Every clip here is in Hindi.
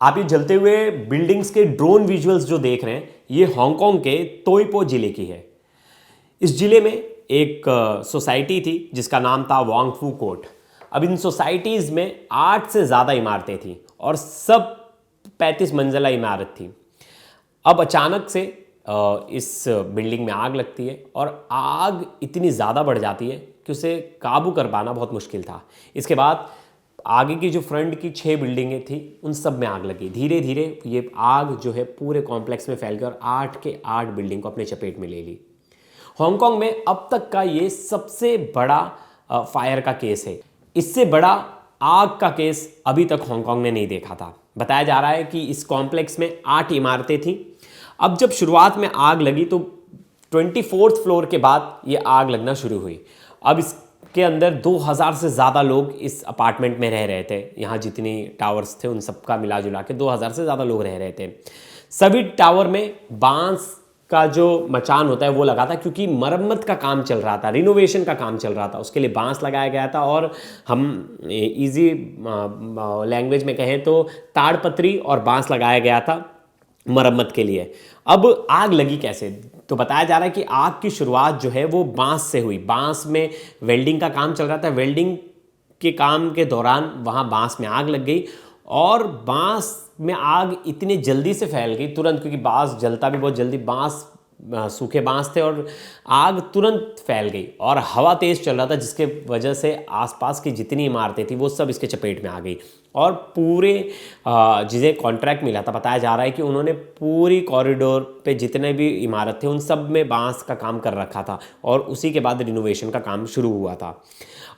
आप ये जलते हुए बिल्डिंग्स के ड्रोन विजुअल्स जो देख रहे हैं, ये हांगकांग के तोइपो जिले की है। इस जिले में एक सोसाइटी थी जिसका नाम था वांगफू कोर्ट। अब इन सोसाइटीज़ में 8 से ज़्यादा इमारतें थीं और सब 35 मंजिला इमारत थी। अब अचानक से इस बिल्डिंग में आग लगती है और आग इतनी ज़्यादा बढ़ जाती है कि उसे काबू कर पाना बहुत मुश्किल था। इसके बाद आगे की जो फ्रंट की 6 बिल्डिंगें थी उन सब में आग लगी। धीरे धीरे ये आग जो है पूरे कॉम्प्लेक्स में फैल गई और 8 के 8 बिल्डिंग को अपने चपेट में ले ली। हांगकांग में अब तक का ये सबसे बड़ा फायर का केस है। इससे बड़ा आग का केस अभी तक हांगकांग ने नहीं देखा था। बताया जा रहा है कि इस कॉम्प्लेक्स में 8 इमारतें थीं। अब जब शुरुआत में आग लगी तो 24th फ्लोर के बाद ये आग लगना शुरू हुई। अब इसके अंदर 2000 से ज़्यादा लोग इस अपार्टमेंट में रह रहे थे। यहाँ जितनी टावर्स थे उन सबका मिला जुला के 2000 से ज़्यादा लोग रह रहे थे। सभी टावर में बांस का जो मचान होता है वो लगा था, क्योंकि मरम्मत का काम चल रहा था, रिनोवेशन का काम चल रहा था। उसके लिए बांस लगाया गया था और हम इजी लैंग्वेज में कहें तो ताड़पत्री और बांस लगाया गया था मरम्मत के लिए। अब आग लगी कैसे? तो बताया जा रहा है कि आग की शुरुआत जो है वो बांस से हुई। बांस में वेल्डिंग का काम चल रहा था। वेल्डिंग के काम के दौरान वहाँ बांस में आग लग गई और बांस में आग इतनी जल्दी से फैल गई तुरंत, क्योंकि बांस जलता भी बहुत जल्दी, बांस सूखे बांस थे और आग तुरंत फैल गई और हवा तेज़ चल रहा था, जिसके वजह से आसपास की जितनी इमारतें थी वो सब इसके चपेट में आ गई। और पूरे जिन्हें कॉन्ट्रैक्ट मिला था, बताया जा रहा है कि उन्होंने पूरी कॉरिडोर पे जितने भी इमारत थे उन सब में बांस का काम कर रखा था और उसी के बाद रिनोवेशन का काम शुरू हुआ था।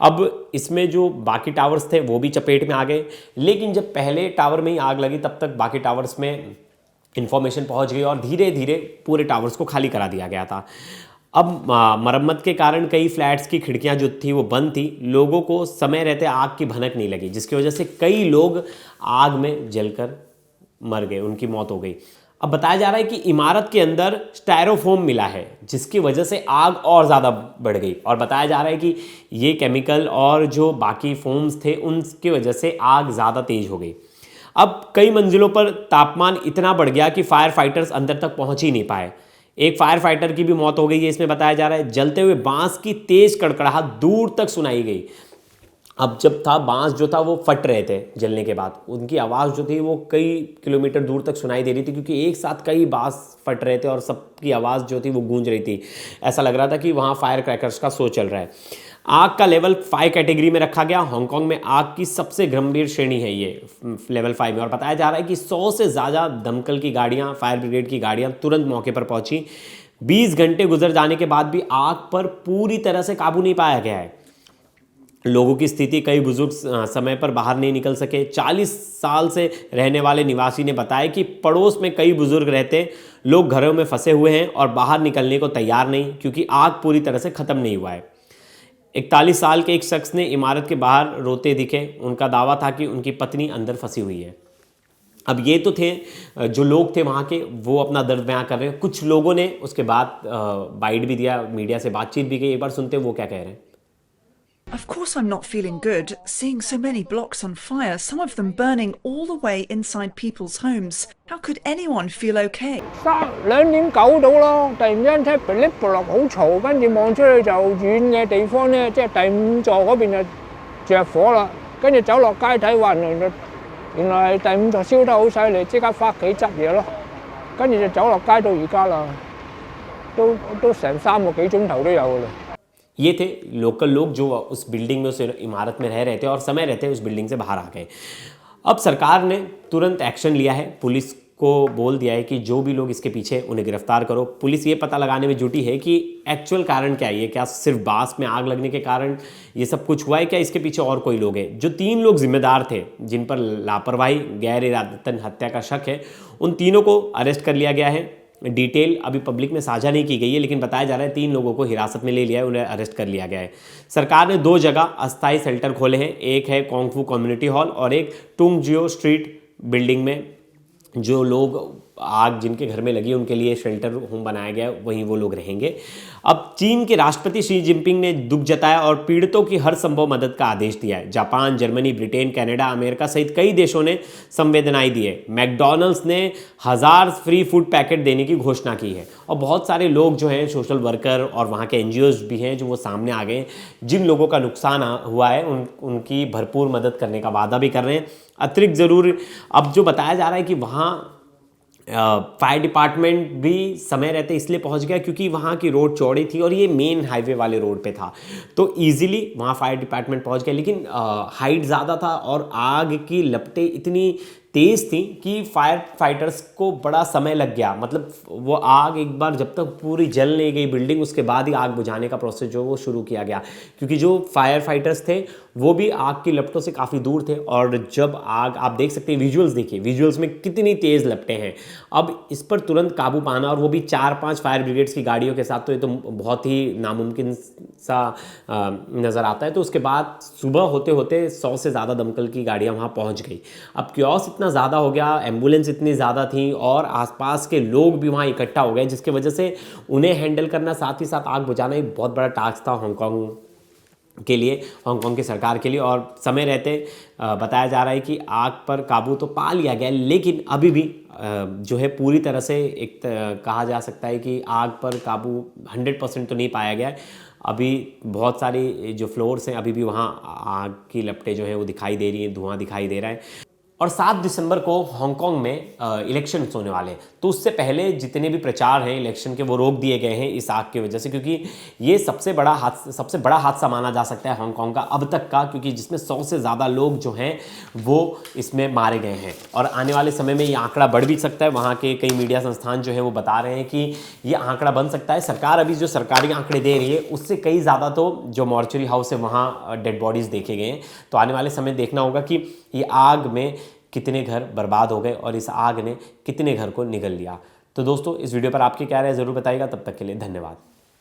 अब इसमें जो बाकी टावर्स थे वो भी चपेट में आ गए, लेकिन जब पहले टावर में ही आग लगी तब तक बाकी टावर्स में इंफॉर्मेशन पहुंच गई और धीरे धीरे पूरे टावर्स को खाली करा दिया गया था। अब मरम्मत के कारण कई फ्लैट्स की खिड़कियां जो थी वो बंद थी। लोगों को समय रहते आग की भनक नहीं लगी, जिसकी वजह से कई लोग आग में जलकर मर गए, उनकी मौत हो गई। अब बताया जा रहा है कि इमारत के अंदर स्टायरोफोम मिला है, जिसकी वजह से आग और ज़्यादा बढ़ गई और बताया जा रहा है कि ये केमिकल और जो बाकी फोम्स थे उनकी वजह से आग ज़्यादा तेज हो गई। अब कई मंजिलों पर तापमान इतना बढ़ गया कि फायर फाइटर्स अंदर तक पहुंच ही नहीं पाए। एक फायर फाइटर की भी मौत हो गई है इसमें, बताया जा रहा है। जलते हुए बांस की तेज कड़कड़ाहट दूर तक सुनाई गई। अब जब था बांस जो था वो फट रहे थे जलने के बाद, उनकी आवाज़ जो थी वो कई किलोमीटर दूर तक सुनाई दे रही थी, क्योंकि एक साथ कई बांस फट रहे थे और सबकी आवाज़ जो थी वो गूंज रही थी। ऐसा लग रहा था कि वहाँ फायर क्रैकर्स का शो चल रहा है। आग का लेवल 5 कैटेगरी में रखा गया। हांगकांग में आग की सबसे गंभीर श्रेणी है ये लेवल 5 में, और बताया जा रहा है कि 100 से ज़्यादा दमकल की गाड़ियाँ, फायर ब्रिगेड की गाड़ियाँ तुरंत मौके पर पहुंची। 20 घंटे गुजर जाने के बाद भी आग पर पूरी तरह से काबू नहीं पाया गया है। लोगों की स्थिति, कई बुजुर्ग समय पर बाहर नहीं निकल सके। 40 साल से रहने वाले निवासी ने बताया कि पड़ोस में कई बुजुर्ग रहते, लोग घरों में फंसे हुए हैं और बाहर निकलने को तैयार नहीं, क्योंकि आग पूरी तरह से ख़त्म नहीं हुआ है। 41 साल के एक शख्स ने इमारत के बाहर रोते दिखे। उनका दावा था कि उनकी पत्नी अंदर फंसी हुई है। अब ये तो थे जो लोग थे वहाँ के, वो अपना दर्द बयां कर रहे हैं। कुछ लोगों ने उसके बाद बाइट भी दिया, मीडिया से बातचीत भी की। एक बार सुनते हैं वो क्या कह रहे हैं। Of course I'm not feeling good, seeing so many blocks on fire, some of them burning all the way inside people's homes. How could anyone feel okay? 2點9度咯，突然間聽噼哩啪啦好嘈，跟住望出去就遠嘅地方咧，即係第5座嗰邊就着火啦，跟住走落街睇話原來係第5座燒得好犀利，即刻翻屋企執嘢咯，跟住就走落街到而家啦，都成3個幾鐘頭都有噶啦。ये थे लोकल लोग जो उस बिल्डिंग में, उस इमारत में रह रहे थे और समय रहते उस बिल्डिंग से बाहर आ गए। अब सरकार ने तुरंत एक्शन लिया है। पुलिस को बोल दिया है कि जो भी लोग इसके पीछे उन्हें गिरफ्तार करो। पुलिस ये पता लगाने में जुटी है कि एक्चुअल कारण क्या है। क्या सिर्फ बांस में आग लगने के कारण ये सब कुछ हुआ है, क्या इसके पीछे और कोई लोग हैं? जो 3 लोग जिम्मेदार थे, जिन पर लापरवाही, गैर इरादतन हत्या का शक है, उन तीनों को अरेस्ट कर लिया गया है। डिटेल अभी पब्लिक में साझा नहीं की गई है, लेकिन बताया जा रहा है 3 लोगों को हिरासत में ले लिया है, उन्हें अरेस्ट कर लिया गया है। सरकार ने 2 जगह अस्थायी शेल्टर खोले हैं। एक है कोंगफू कम्युनिटी हॉल और एक टुंगजियो स्ट्रीट बिल्डिंग में जो लोग आग जिनके घर में लगी उनके लिए शेल्टर होम बनाया गया, वहीं वो लोग रहेंगे। अब चीन के राष्ट्रपति शी जिनपिंग ने दुख जताया और पीड़ितों की हर संभव मदद का आदेश दिया है। Japan, Germany, Britain, Canada, America सहित कई देशों ने संवेदनाएं दी है। मैकडॉनल्ड्स ने 1000 फ्री फूड पैकेट देने की घोषणा की है और बहुत सारे लोग जो हैं, सोशल वर्कर और वहाँ के एनजीओज भी हैं, जो वो सामने आ गए, जिन लोगों का नुकसान हुआ है उनकी भरपूर मदद करने का वादा भी कर रहे हैं। अतिरिक्त ज़रूर अब जो बताया जा रहा है कि वहाँ फायर डिपार्टमेंट भी समय रहते इसलिए पहुंच गया क्योंकि वहाँ की रोड चौड़ी थी और ये मेन हाईवे वाले रोड पे था, तो इजीली वहाँ फायर डिपार्टमेंट पहुंच गया। लेकिन हाइट ज़्यादा था और आग की लपटें इतनी तेज़ थी कि फायर फाइटर्स को बड़ा समय लग गया। मतलब वो आग एक बार जब तक पूरी जल नहीं गई बिल्डिंग, उसके बाद ही आग बुझाने का प्रोसेस जो वो शुरू किया गया, क्योंकि जो फायर फाइटर्स थे वो भी आग की लपटों से काफ़ी दूर थे। और जब आग, आप देख सकते हैं विजुअल्स, देखिए विजुअल्स में कितनी तेज़ लपटें हैं। अब इस पर तुरंत काबू पाना, और वो भी 4-5 फायर ब्रिगेड्स की गाड़ियों के साथ, तो ये तो बहुत ही नामुमकिन सा नज़र आता है। तो उसके बाद सुबह होते होते 100 से ज़्यादा दमकल की गाड़ियाँ वहाँ पहुँच गई। अब क्योस इतना ज़्यादा हो गया, एम्बुलेंस इतनी ज़्यादा थी और आसपास के लोग भी वहाँ इकट्ठा हो गए, जिसकी वजह से उन्हें हैंडल करना, साथ ही साथ आग बुझाना एक बहुत बड़ा टास्क था हांगकांग के लिए, हांगकांग की सरकार के लिए। और समय रहते बताया जा रहा है कि आग पर काबू तो पा लिया गया, लेकिन अभी भी जो है पूरी तरह से एक कहा जा सकता है कि आग पर काबू 100% तो नहीं पाया गया है। अभी बहुत सारी जो फ्लोर्स हैं अभी भी वहाँ आग की लपटें जो हैं वो दिखाई दे रही हैं, धुआं दिखाई दे रहा है। और 7 दिसंबर को हांगकांग में इलेक्शंस होने वाले हैं, तो उससे पहले जितने भी प्रचार हैं इलेक्शन के वो रोक दिए गए हैं इस आग की वजह से, क्योंकि ये सबसे बड़ा हादसा माना जा सकता है हांगकांग का अब तक का, क्योंकि जिसमें 100 से ज़्यादा लोग जो हैं वो इसमें मारे गए हैं। और आने वाले समय में ये आंकड़ा बढ़ भी सकता है। वहाँ के कई मीडिया संस्थान जो है वो बता रहे हैं कि ये आंकड़ा बन सकता है। सरकार अभी जो सरकारी आंकड़े दे रही है उससे कई ज़्यादा तो जो मॉर्चरी हाउस है वहाँ डेड बॉडीज़ देखे गए हैं। तो आने वाले समय देखना होगा कि ये आग में कितने घर बर्बाद हो गए और इस आग ने कितने घर को निगल लिया। तो दोस्तों, इस वीडियो पर आपकी क्या राय है ज़रूर बताइएगा। तब तक के लिए धन्यवाद।